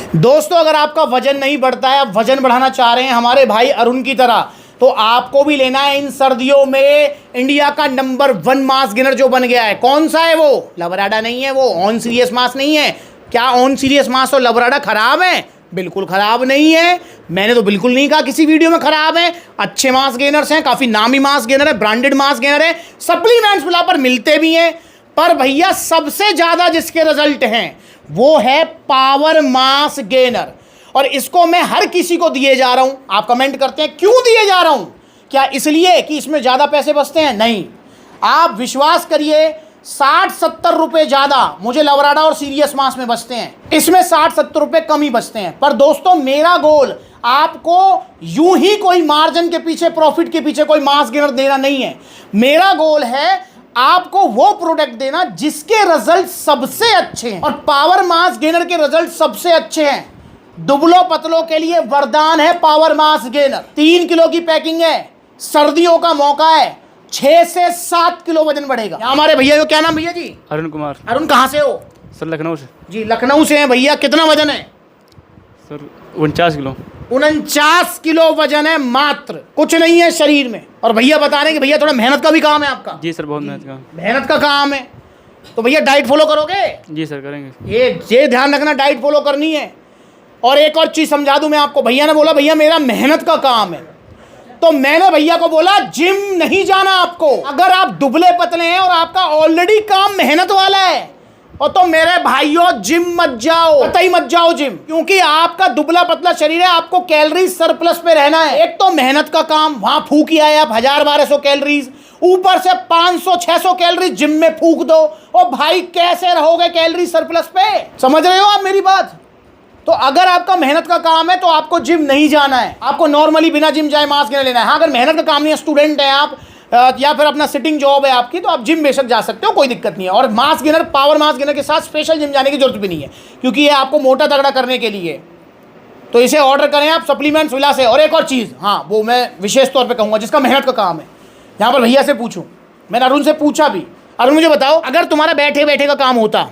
दोस्तों, अगर आपका वजन नहीं बढ़ता है, आप वजन बढ़ाना चाह रहे हैं हमारे भाई अरुण की तरह, तो आपको भी लेना है इन सर्दियों में इंडिया का नंबर 1 मास गेनर जो बन गया है। कौन सा है वो? लवराडा नहीं है, वो ऑन सीरियस मास नहीं है। क्या ऑन सीरियस मास और लवराडा खराब है? बिल्कुल खराब नहीं है। मैंने तो बिल्कुल नहीं कहा किसी वीडियो में खराब है। अच्छे मास गेनर्स हैं, काफी नामी मास गेनर है, ब्रांडेड मास गेनर है, सप्लीमेंट्स मिला पर मिलते भी हैं। पर भैया सबसे ज्यादा जिसके रिजल्ट हैं वो है पावर मास गेनर, और इसको मैं हर किसी को दिए जा रहा हूं। आप कमेंट करते हैं क्यों दिए जा रहा हूं? क्या इसलिए कि इसमें ज्यादा पैसे बचते हैं? नहीं, आप विश्वास करिए 60-70 रुपए ज्यादा मुझे लवराडा और सीरियस मास में बचते हैं, इसमें 60-70 रुपए कम ही बचते हैं। पर दोस्तों, मेरा गोल आपको यूं ही कोई मार्जिन के पीछे, प्रॉफिट के पीछे कोई मास गेनर देना नहीं है। मेरा गोल है आपको वो प्रोडक्ट देना जिसके रिजल्ट सबसे अच्छे हैं, और पावर मास गेनर के रिजल्ट सबसे अच्छे हैं। दुबलो पतलों के लिए वरदान है पावर मास गेनर। 3 किलो की पैकिंग है, सर्दियों का मौका है, 6 से 7 किलो वजन बढ़ेगा। हमारे भैया को क्या नाम भैया जी? अरुण कुमार। अरुण कहाँ से हो? सर लखनऊ से। जी लखनऊ से हैं भैया। कितना वजन है? Sir 49 kilo. 49 किलो वजन है मात्र, कुछ नहीं है शरीर में। और भैया बता रहे हैं कि भैया थोड़ा मेहनत का भी काम है आपका। जी सर, बहुत मेहनत का काम है। तो भैया डाइट फॉलो करोगे? जी सर करेंगे। ये ध्यान रखना, डाइट फॉलो करनी है। और एक और चीज समझा दूं मैं आपको, भैया ने बोला भैया मेरा मेहनत का काम है, तो मैंने भैया को बोला जिम नहीं जाना आपको। अगर आप दुबले पतले हैं और आपका ऑलरेडी काम मेहनत वाला है, और तो मेरे भाइयों जिम मत जाओ, कतई मत जाओ जिम, क्योंकि आपका दुबला पतला शरीर है, आपको कैलोरीज सरप्लस पे रहना है। एक तो मेहनत का काम, वहां फूक आए आप 1000-1200 कैलोरीज, ऊपर से 500-600 कैलोरीज जिम में फूक दो, और भाई कैसे रहोगे कैलोरी सरप्लस पे? समझ रहे हो आप मेरी बात? तो अगर आपका मेहनत का काम है तो आपको जिम नहीं जाना है, आपको नॉर्मली बिना जिम जाए मास गेनर लेना है। हाँ, अगर मेहनत का काम नहीं है, स्टूडेंट है आप, या फिर अपना सिटिंग जॉब है आपकी, तो आप जिम बेशक जा सकते हो, कोई दिक्कत नहीं है। और mass gainer, power mass gainer के साथ स्पेशल जिम जाने की जरूरत भी नहीं है, क्योंकि ये आपको मोटा तगड़ा करने के लिए। तो इसे ऑर्डर करें आप सप्लीमेंट्स विला से। और एक और चीज़, हाँ, वो मैं विशेष तौर पर कहूँगा जिसका मेहनत का काम है, यहाँ पर भैया से पूछूँ, मैंने अरुण से पूछा भी। अरुण मुझे बताओ, अगर तुम्हारा बैठे बैठे का काम होता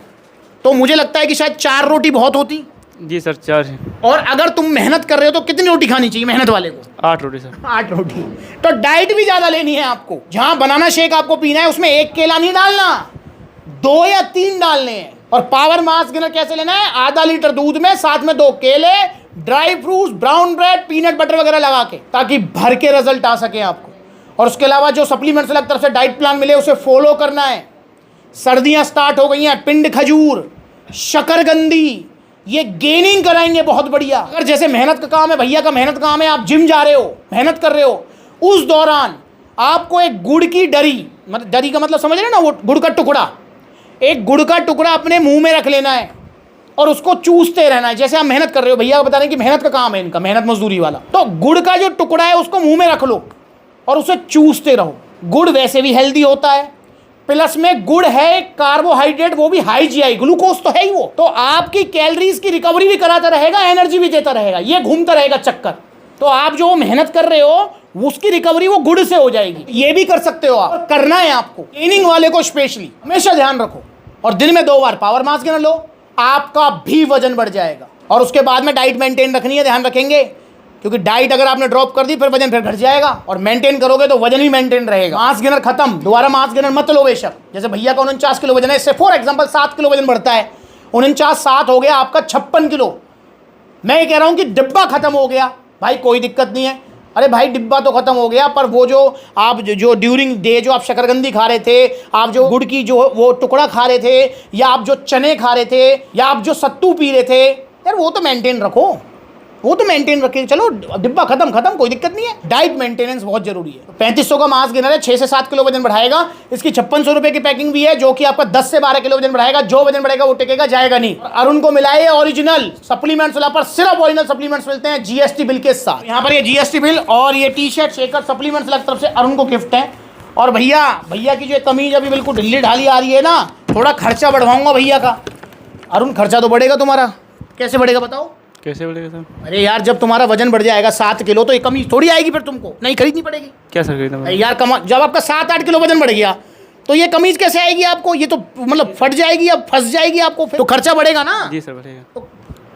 तो मुझे लगता है कि शायद 4 रोटी बहुत होती। जी सर 4 है। और अगर तुम मेहनत कर रहे हो तो कितनी रोटी खानी चाहिए मेहनत वाले को? 8 रोटी सर। 8 रोटी। तो डाइट भी ज्यादा लेनी है आपको। जहां बनाना शेक आपको पीना है, उसमें 1 केला नहीं डालना, 2 या 3 डालने हैं। और पावर मास गेनर कैसे लेना है? आधा लीटर दूध में साथ में 2 केले, dry fruits, brown bread, peanut butter वगैरह लगा के, ताकि भर के रिजल्ट आ सके आपको। और उसके अलावा जो सप्लीमेंट्स अलग तरफ से डाइट प्लान मिले उसे फॉलो करना है। सर्दियां स्टार्ट हो गई हैं, पिंड खजूर, शकरकंदी, ये गेनिंग कराएंगे बहुत बढ़िया। अगर जैसे मेहनत का काम है, भैया का मेहनत काम है, आप जिम जा रहे हो, मेहनत कर रहे हो, उस दौरान आपको एक गुड़ की डरी, मतलब डरी का मतलब समझ रहे ना, वो गुड़ का टुकड़ा, एक गुड़ का टुकड़ा अपने मुंह में रख लेना है और उसको चूसते रहना है। जैसे आप मेहनत कर रहे हो, भैया बता रहे हैं कि मेहनत का काम है इनका, मेहनत मजदूरी वाला, तो गुड़ का जो टुकड़ा है उसको मुंह में रख लो और उसे चूसते रहो। गुड़ वैसे भी हेल्दी होता है, प्लस में गुड़ है कार्बोहाइड्रेट, वो भी हाई जीआई, ग्लूकोज तो है ही वो, तो आपकी कैलोरीज की रिकवरी भी कराता रहेगा, एनर्जी भी देता रहेगा, ये घूमता रहेगा चक्कर। तो आप जो मेहनत कर रहे हो उसकी रिकवरी वो गुड़ से हो जाएगी। ये भी कर सकते हो आप, करना है आपको। ट्रेनिंग वाले को स्पेशली हमेशा ध्यान रखो, और दिन में 2 बार पावर मास गेनर लो, आपका भी वजन बढ़ जाएगा। और उसके बाद में डाइट मेंटेन रखनी है, ध्यान रखेंगे, क्योंकि डाइट अगर आपने ड्रॉप कर दी फिर वजन फिर घट जाएगा, और मेंटेन करोगे तो वजन ही मेंटेन रहेगा। मास गेनर खत्म, दोबारा मास गेनर मत लो बेशक। जैसे भैया का 49 किलो वजन है, इससे फॉर एग्जांपल 7 किलो वजन बढ़ता है, 49-7 हो गया आपका 56 किलो। मैं ये कह रहा हूं कि डिब्बा खत्म हो गया भाई, कोई दिक्कत नहीं है। अरे भाई डिब्बा तो खत्म हो गया, पर वो जो आप जो ड्यूरिंग डे जो आप शकरकंदी खा रहे थे, आप जो गुड़ की जो वो टुकड़ा खा रहे थे, या आप जो चने खा रहे थे, या आप जो सत्तू पी रहे थे, यार वो तो मेंटेन रखो, वो तो मेंटेन रखें। चलो डिब्बा खत्म, कोई दिक्कत नहीं है। डाइट मेंटेनेंस बहुत जरूरी है। 3500 का मास गेनर है, 6 से 7 किलो वजन बढ़ाएगा। इसकी 5600 रुपए की पैकिंग भी है, जो कि आपका 10 से 12 किलो वजन बढ़ाएगा। जो वजन बढ़ेगा वो टिकेगा, जाएगा नहीं। अरुण को मिलाए ओरिजिनल सप्लीमेंट्स, पर सिर्फ ओरिजिनल सप्लीमेंट्स मिलते हैं जीएसटी बिल के साथ। यहाँ पर ये जीएसटी बिल और ये टी शर्ट, शेकर, सप्लीमेंट्स अलग तरफ से अरुण को गिफ्ट है। और भैया की जो कमीज अभी बिल्कुल ढिल्ली ढाली आ रही है ना, थोड़ा खर्चा बढ़वाऊंगा भैया का। अरुण खर्चा तो बढ़ेगा तुम्हारा, कैसे बढ़ेगा बताओ? कैसे बढ़ेगा सर? अरे यार, जब तुम्हारा वजन बढ़ जाएगा 7 किलो तो ये कमीज थोड़ी आएगी, फिर तुमको नहीं खरीदनी पड़ेगी। क्या सर खरीदना यार? जब आपका 7-8 किलो वजन बढ़ गया तो ये कमीज कैसे आएगी आपको? ये तो मतलब फट जाएगी, अब फंस जाएगी आपको, फिर तो खर्चा बढ़ेगा ना। जी सर बढ़ेगा।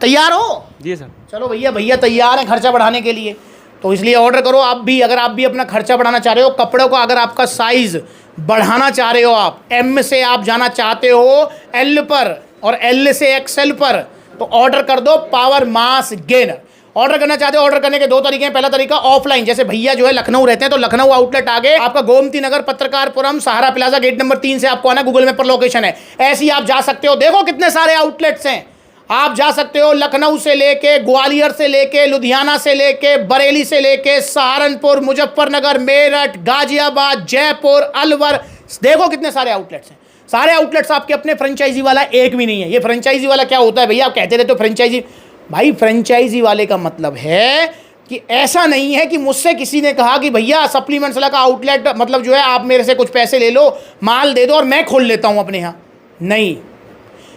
तो तैयार हो? जी सर। चलो भैया, भैया तैयार हैं खर्चा बढ़ाने के लिए, तो इसलिए ऑर्डर करो आप भी। अगर आप भी अपना खर्चा बढ़ाना चाह रहे हो, कपड़ों का अगर आपका साइज़ बढ़ाना चाह रहे हो, आप एम से आप जाना चाहते हो एल पर और एल से एक्सएल पर, तो ऑर्डर कर दो पावर मास गेनर। ऑर्डर करना चाहते हो, ऑर्डर करने के 2 तरीके हैं। पहला तरीका ऑफलाइन, जैसे भैया जो है लखनऊ रहते हैं तो लखनऊ आउटलेट आगे आपका गोमती नगर, पत्रकारपुरम, सहारा प्लाजा, गेट नंबर 3 से आपको आना, गूगल मैप पर लोकेशन है। ऐसे ही आप जा सकते हो, देखो कितने सारे आउटलेट्स हैं। आप जा सकते हो लखनऊ से लेके, ग्वालियर से लेके, लुधियाना से लेके, बरेली से लेके, सहारनपुर, मुजफ्फरनगर, मेरठ, गाजियाबाद, जयपुर, अलवर, देखो कितने सारे आउटलेट्स हैं। सारे आउटलेट्स आपके अपने, फ्रेंचाइजी वाला एक भी नहीं है। ये फ्रेंचाइजी वाला क्या होता है भैया, आप कहते रहते हो फ्रेंचाइजी। भाई फ्रेंचाइजी वाले का मतलब है कि ऐसा नहीं है कि मुझसे किसी ने कहा कि भैया सप्लीमेंट्स वाला का आउटलेट मतलब जो है आप मेरे से कुछ पैसे ले लो, माल दे दो और मैं खोल लेता हूं अपने यहाँ। नहीं,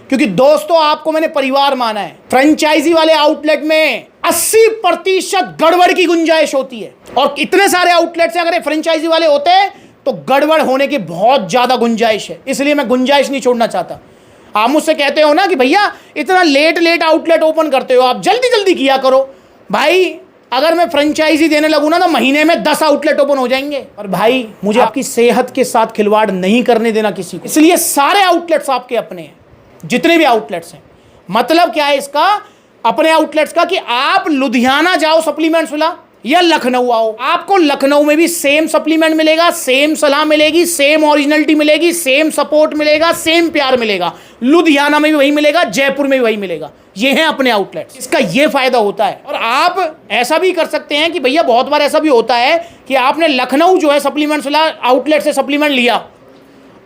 क्योंकि दोस्तों आपको मैंने परिवार माना है। फ्रेंचाइजी वाले आउटलेट में 80% गड़बड़ की गुंजाइश होती है, और इतने सारे आउटलेट से अगर फ्रेंचाइजी वाले होते हैं तो गड़बड़ होने की बहुत ज़्यादा गुंजाइश है। इसलिए मैं गुंजाइश नहीं छोड़ना चाहता। आप मुझसे कहते हो ना कि भैया इतना लेट आउटलेट ओपन करते हो, आप जल्दी जल्दी किया करो। भाई अगर मैं फ्रेंचाइजी देने लगूँ ना तो महीने में 10 आउटलेट ओपन हो जाएंगे। और भाई मुझे आपकी सेहत के साथ खिलवाड़ नहीं करने देना किसी को, इसलिए सारे आउटलेट्स आपके अपने हैं, जितने भी आउटलेट्स हैं। मतलब क्या है इसका, अपने आउटलेट्स का, कि आप लुधियाना जाओ सप्लीमेंट्स वाला या लखनऊ आओ, आपको लखनऊ में भी सेम सप्लीमेंट मिलेगा, सेम सलाह मिलेगी, सेम ओरिजिनलिटी मिलेगी, सेम सपोर्ट मिलेगा, सेम प्यार मिलेगा। लुधियाना में भी वही मिलेगा, जयपुर में भी वही मिलेगा। ये हैं अपने आउटलेट्स, इसका ये फायदा होता है। और आप ऐसा भी कर सकते हैं कि भैया बहुत बार ऐसा भी होता है कि आपने लखनऊ जो है सप्लीमेंट्स वाला आउटलेट से सप्लीमेंट लिया,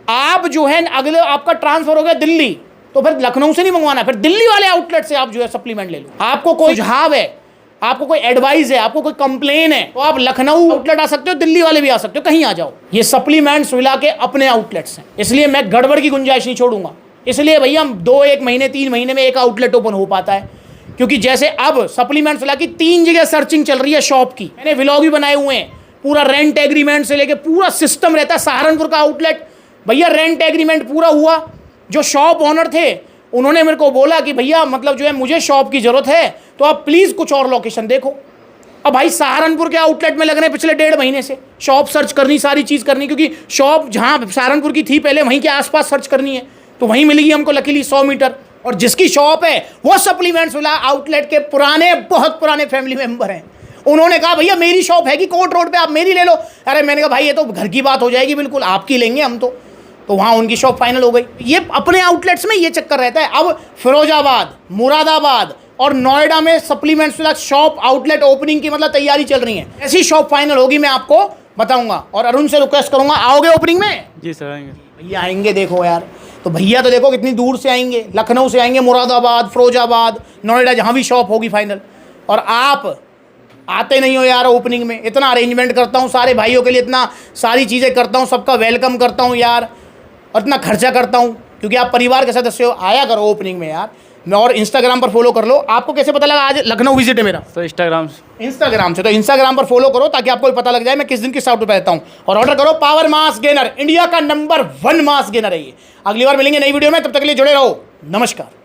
आप जो है अगले आपका ट्रांसफर हो गया दिल्ली, तो फिर लखनऊ से नहीं मंगवाना, फिर दिल्ली वाले आउटलेट से आप जो है सप्लीमेंट ले लो। आपको कोई सुझाव है, आपको कोई एडवाइस है, आपको कोई कंप्लेन है, तो आप लखनऊ आउटलेट आ सकते हो, दिल्ली वाले भी आ सकते हो, कहीं आ जाओ। ये सप्लीमेंट्स मिला के अपने आउटलेट्स हैं, इसलिए मैं गड़बड़ की गुंजाइश नहीं छोड़ूंगा। इसलिए भैया 2-1 महीने 3 महीने में एक आउटलेट ओपन हो पाता है, क्योंकि जैसे अब सप्लीमेंट्स मिला की 3 जगह सर्चिंग चल रही है शॉप की। मैंने व्लॉग भी बनाए हुए हैं, पूरा रेंट एग्रीमेंट से लेके पूरा सिस्टम रहता है। सहारनपुर का आउटलेट भैया रेंट एग्रीमेंट पूरा हुआ, जो शॉप ओनर थे उन्होंने मेरे को बोला कि भैया मतलब जो है मुझे शॉप की ज़रूरत है, तो आप प्लीज़ कुछ और लोकेशन देखो। अब भाई सहारनपुर के आउटलेट में लग रहे हैं पिछले 1.5 महीने से, शॉप सर्च करनी, सारी चीज़ करनी, क्योंकि शॉप जहाँ सहारनपुर की थी पहले वहीं के आसपास सर्च करनी है, तो वहीं मिलेगी हमको लकीली 100 मीटर। और जिसकी शॉप है वो सप्लीमेंट्स वाला आउटलेट के पुराने, बहुत पुराने फैमिली मेम्बर हैं। उन्होंने कहा भैया मेरी शॉप है कि कोर्ट रोड पे, आप मेरी ले लो। अरे मैंने कहा भाई ये तो घर की बात हो जाएगी, बिल्कुल आपकी लेंगे हम तो वहाँ उनकी शॉप फाइनल हो गई। ये अपने आउटलेट्स में ये चक्कर रहता है। अब फिरोजाबाद, मुरादाबाद और नोएडा में सप्लीमेंट्स वाला शॉप आउटलेट ओपनिंग की मतलब तैयारी चल रही है। ऐसी शॉप फाइनल होगी मैं आपको बताऊंगा, और अरुण से रिक्वेस्ट करूंगा, आओगे ओपनिंग में? जी सर आएंगे। भैया आएंगे, देखो यार, तो भैया तो देखो कितनी दूर से आएंगे, लखनऊ से आएंगे, मुरादाबाद, फिरोजाबाद, नोएडा, जहाँ भी शॉप होगी फाइनल। और आप आते नहीं हो यार ओपनिंग में। इतना अरेंजमेंट करता हूँ सारे भाइयों के लिए, इतना सारी चीज़ें करता हूँ, सबका वेलकम करता हूँ यार, और इतना खर्चा करता हूँ, क्योंकि आप परिवार के सदस्य हो। आया करो ओपनिंग में यार। मैं और इंस्टाग्राम पर फॉलो कर लो। आपको कैसे पता लगा आज लखनऊ विजिट है मेरा? सर इंस्टाग्राम से। तो इंस्टाग्राम पर फॉलो करो ताकि आपको पता लग जाए मैं किस दिन किस आउटलेट पे रहता हूँ। और ऑर्डर करो पावर मास गेनर, इंडिया का नंबर 1 मास गेनर है ये। अगली बार मिलेंगे नई वीडियो में, तब तक के लिए जुड़े रहो। नमस्कार।